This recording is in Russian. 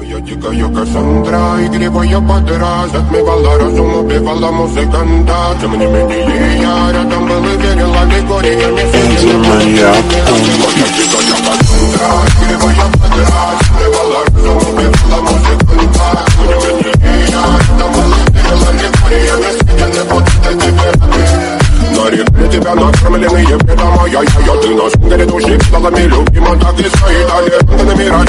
Моя дикая Кассандра, игривая подра, затмевала разум, убивала музыканта. Тем не менее я рядом был и верил, а Григорий я не сидел. Моя дикая Кассандра, игривая подра, затмевала разум, убивала музыканта. Тем не менее я рядом был и верил, а Григорий я не сидел. Вот это тебе нарекли тебя накормленные бредом, а я ты на шугаре души, стала любима, так и стоит, а не мира.